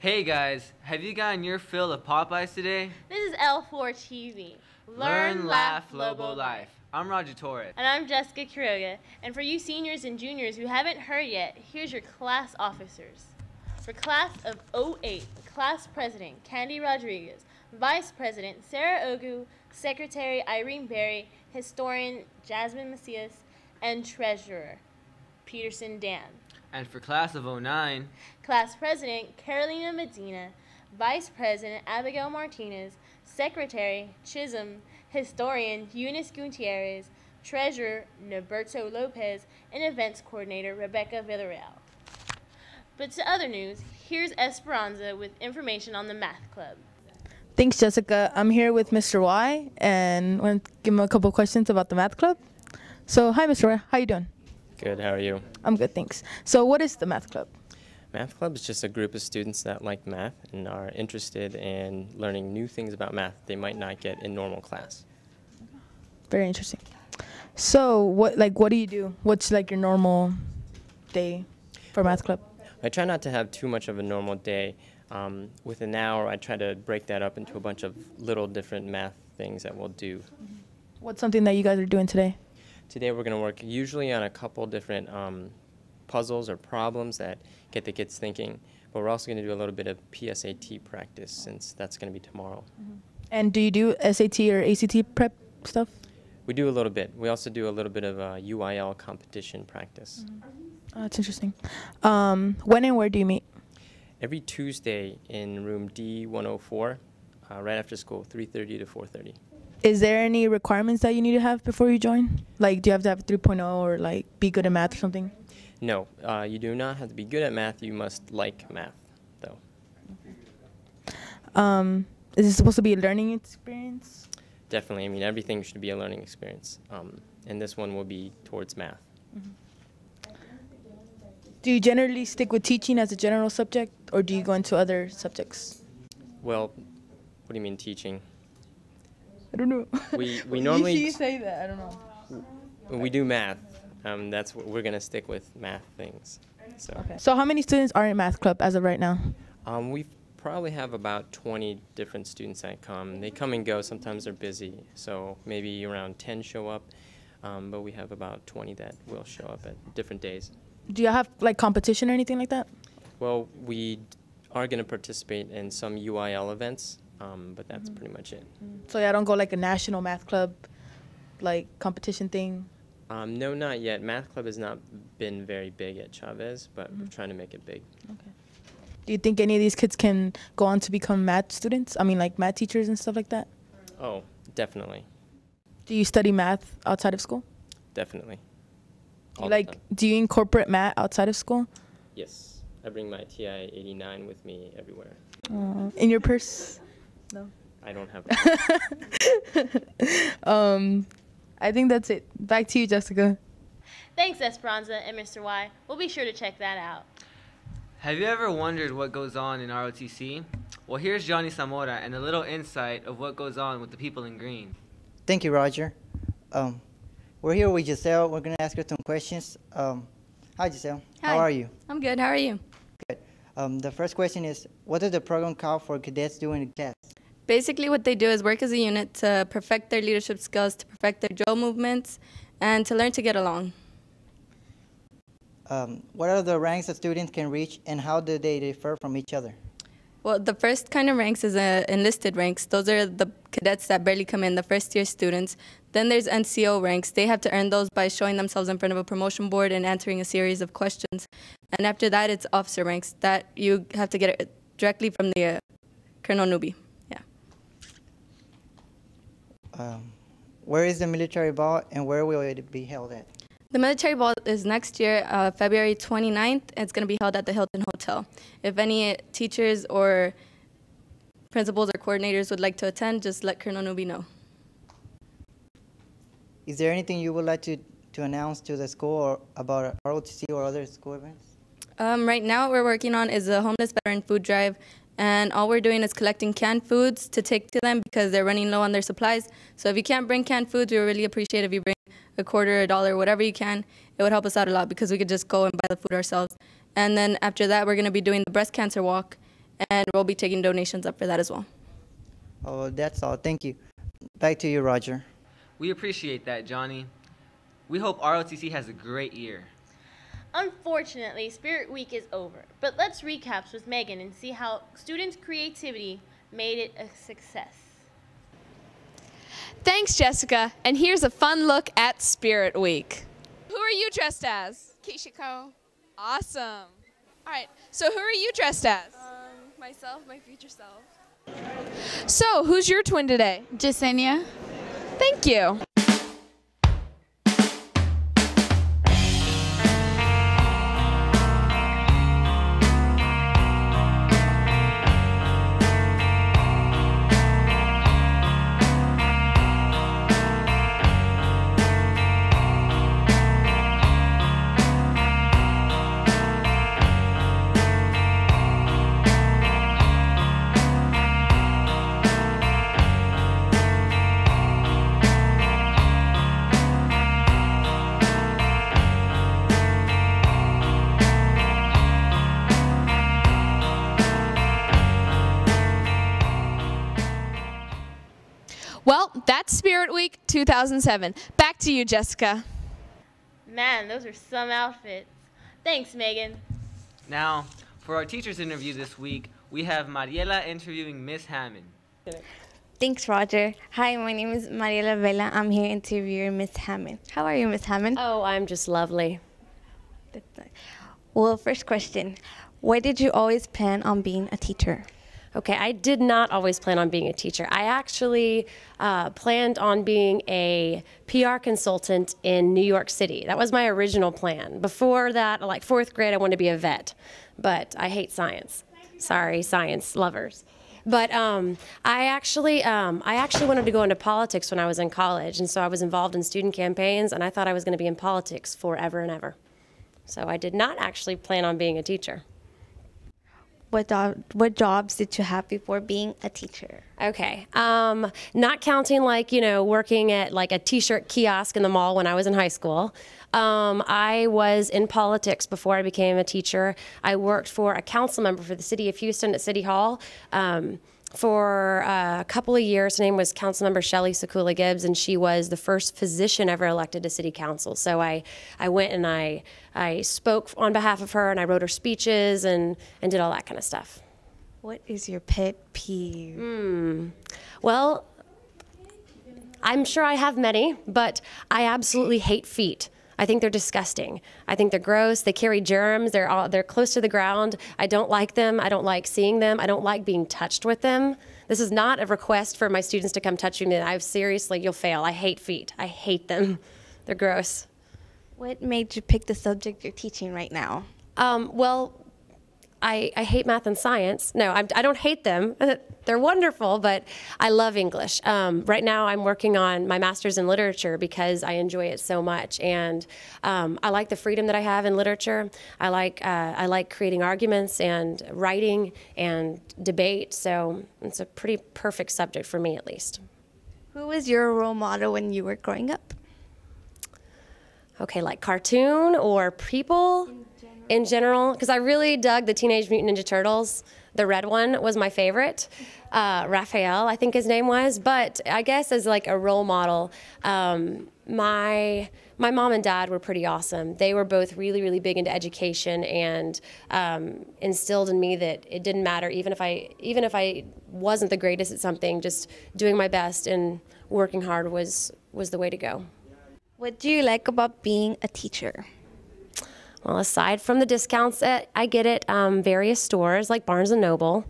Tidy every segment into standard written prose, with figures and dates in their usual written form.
Hey guys, have you gotten your fill of Popeyes today? This is L4TV. Learn, laugh, Lobo life. I'm Roger Torres. And I'm Jessica Quiroga. And for you seniors and juniors who haven't heard yet, here's your class officers. For class of 08, class president Candy Rodriguez, vice president Sarah Ogu, secretary Irene Berry, historian Jasmine Macias, and treasurer Peterson Dan. And for class of 09, class president Carolina Medina, vice president Abigail Martinez, secretary Chisholm, historian Eunice Gutierrez, treasurer Noberto Lopez, and events coordinator Rebecca Villarreal. But to other news, here's Esperanza with information on the math club. Thanks, Jessica. I'm here with Mr. Y, and I want to give him a couple questions about the math club. So, hi, Mr. Y. How you doing? Good, how are you? I'm good, thanks. So, what is the math club? Math Club is just a group of students that like math and are interested in learning new things about math they might not get in normal class. Very interesting. So, what do you do? What's like your normal day for math club? I try not to have too much of a normal day. With an hour, I try to break that up into a bunch of little different math things that we'll do. What's something that you guys are doing today? Today we're going to work usually on a couple different puzzles or problems that get the kids thinking, but we're also going to do a little bit of PSAT practice since that's going to be tomorrow. And do you do SAT or ACT prep stuff? We do a little bit. We also do a little bit of UIL competition practice. Oh, that's interesting. When and where do you meet? Every Tuesday in room D104, right after school, 3:30 to 4:30. Is there any requirements that you need to have before you join? Like, do you have to have a 3.0 or like be good at math or something? No, you do not have to be good at math. You must like math, though. Is it supposed to be a learning experience? Definitely. I mean, everything should be a learning experience. And this one will be towards math. Do you generally stick with teaching as a general subject, or do you go into other subjects? Well, what do you mean teaching? I don't know. We normally You say that. I don't know. we do math. That's what we're gonna stick with, math things. So. Okay. So how many students are in math club as of right now? We probably have about 20 different students that come. They come and go. Sometimes they're busy, so maybe around 10 show up. But we have about 20 that will show up at different days. Do you have like competition or anything like that? Well, we are going to participate in some UIL events, but that's pretty much it. So y'all don't go like a national math club, like competition thing? No, not yet. Math club has not been very big at Chavez, but we're trying to make it big. Okay. Do you think any of these kids can go on to become math students? I mean, like math teachers and stuff like that? Oh, definitely. Do you study math outside of school? Definitely. Do you incorporate math outside of school? Yes. I bring my TI 89 with me everywhere. In your purse? No. I don't have that. I think that's it. Back to you, Jessica. Thanks, Esperanza and Mr. Y. We'll be sure to check that out. have you ever wondered what goes on in R.O.T.C? Well, here's Johnny Zamora and a little insight of what goes on with the people in green. Thank you, Roger. We're here with Giselle. We're going to ask her some questions. Hi, Giselle. Hi. How are you? I'm good. How are you? Good. The first question is, what does the program call for cadets doing in class? Basically, what they do is work as a unit to perfect their leadership skills, to perfect their drill movements, and to learn to get along. What are the ranks that students can reach, and how do they differ from each other? Well, the first kind of ranks is enlisted ranks. Those are the cadets that barely come in, the first-year students. Then there's NCO ranks. They have to earn those by showing themselves in front of a promotion board and answering a series of questions. And after that, it's officer ranks that you have to get it directly from the Colonel Newbie. Yeah. Where is the military ball, and where will it be held at? The military ball is next year, February 29th. It's going to be held at the Hilton Hotel. If any teachers or principals or coordinators would like to attend, just let Colonel Newbie know. Is there anything you would like to announce to the school or about R.O.T.C or other school events? Right now what we're working on is a homeless veteran food drive, and all we're doing is collecting canned foods to take to them because they're running low on their supplies. So if you can't bring canned foods, we would really appreciate if you bring a quarter, $1, whatever you can. It would help us out a lot because we could just go and buy the food ourselves. And then after that, we're going to be doing the breast cancer walk, and we'll be taking donations up for that as well. Oh, that's all. Thank you. Back to you, Roger. We appreciate that, Johnny. We hope R.O.T.C has a great year. Unfortunately, Spirit Week is over, but let's recap with Megan and see how students' creativity made it a success. Thanks, Jessica. And here's a fun look at Spirit Week. Who are you dressed as? Kishiko. Awesome. All right, so who are you dressed as? Myself, my future self. So, who's your twin today? Jasenia. Thank you. Well, that's Spirit Week 2007. Back to you, Jessica. Man, those are some outfits. Thanks, Megan. Now, for our teacher's interview this week, we have Mariela interviewing Miss Hamon. Thanks, Roger. Hi, my name is Mariela Vela. I'm here interviewing Miss Hamon. How are you, Miss Hamon? Oh, I'm just lovely. Well, first question. Why did you always plan on being a teacher? Okay, I did not always plan on being a teacher. I actually planned on being a PR consultant in New York City. That was my original plan. Before that, like 4th grade, I wanted to be a vet, but I hate science. Sorry, science lovers. But I actually wanted to go into politics when I was in college, and so I was involved in student campaigns, and I thought I was going to be in politics forever and ever. So I did not actually plan on being a teacher. What jobs did you have before being a teacher? Okay, not counting working at like a t-shirt kiosk in the mall when I was in high school. I was in politics before I became a teacher. I worked for a council member for the city of Houston at City Hall for a couple of years. Her name was Councilmember Shelley Sakula Gibbs, and she was the first physician ever elected to city council. So I went and I spoke on behalf of her, and I wrote her speeches and did all that kind of stuff. What is your pet peeve? Well, I'm sure I have many, but I absolutely hate feet. I think they're disgusting. I think they're gross. They carry germs. They're close to the ground. I don't like them. I don't like seeing them. I don't like being touched with them. This is not a request for my students to come touch me. You'll fail. I hate feet. I hate them. They're gross. What made you pick the subject you're teaching right now? Well, I hate math and science. No, I don't hate them. They're wonderful, but I love English. Right now I'm working on my master's in literature because I enjoy it so much. And I like the freedom that I have in literature. I like creating arguments and writing and debate. So it's a pretty perfect subject for me, at least. Who was your role model when you were growing up? Okay, like cartoon or people? In general, because I really dug the Teenage Mutant Ninja Turtles. The red one was my favorite. Raphael, I think his name was. But I guess as like a role model, my mom and dad were pretty awesome. They were both really, really big into education and instilled in me that it didn't matter, even if I wasn't the greatest at something, just doing my best and working hard was the way to go. What do you like about being a teacher? Well, aside from the discounts that I get at various stores like Barnes & Noble,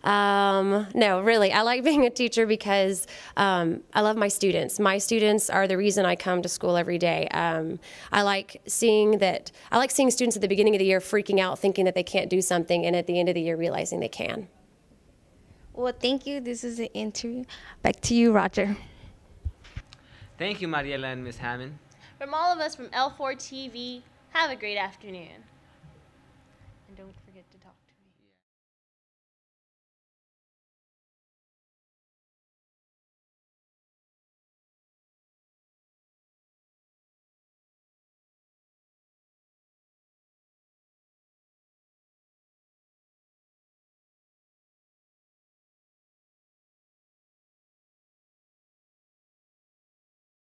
no, really, I like being a teacher because I love my students. My students are the reason I come to school every day. I like seeing students at the beginning of the year freaking out, thinking that they can't do something, and at the end of the year realizing they can. Well, thank you. This is an interview. Back to you, Roger. Thank you, Mariela and Miss Hamon. From all of us from L4TV, have a great afternoon. And don't forget to talk to